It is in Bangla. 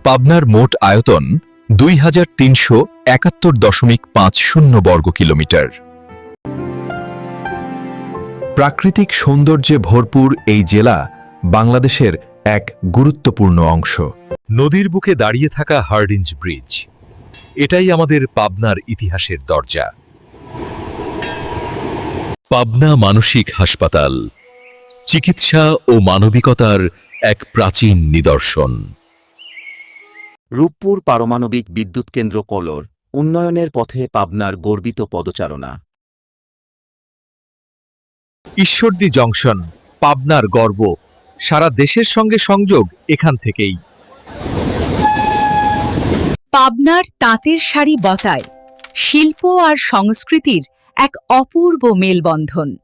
পাবনার মোট আয়তন ২৩৭১.৫০ বর্গ কিলোমিটার। প্রাকৃতিক সৌন্দর্যে ভরপুর এই জেলা বাংলাদেশের এক গুরুত্বপূর্ণ অংশ। নদীর বুকে দাঁড়িয়ে থাকা হার্ডিঞ্জ ব্রিজ, এটাই আমাদের পাবনার ইতিহাসের দরজা। পাবনা মানসিক হাসপাতাল, চিকিৎসা ও মানবিকতার এক প্রাচীন নিদর্শন। রূপপুর পারমাণবিক বিদ্যুৎ কেন্দ্র কলর, উন্নয়নের পথে পাবনার গর্বিত পদচারণা। ঈশ্বরদী জংশন, পাবনার গর্ব, সারা দেশের সঙ্গে সংযোগ এখান থেকেই। পাবনার তাঁতের শাড়ি বতায় শিল্প আর সংস্কৃতির এক অপূর্ব মেলবন্ধন।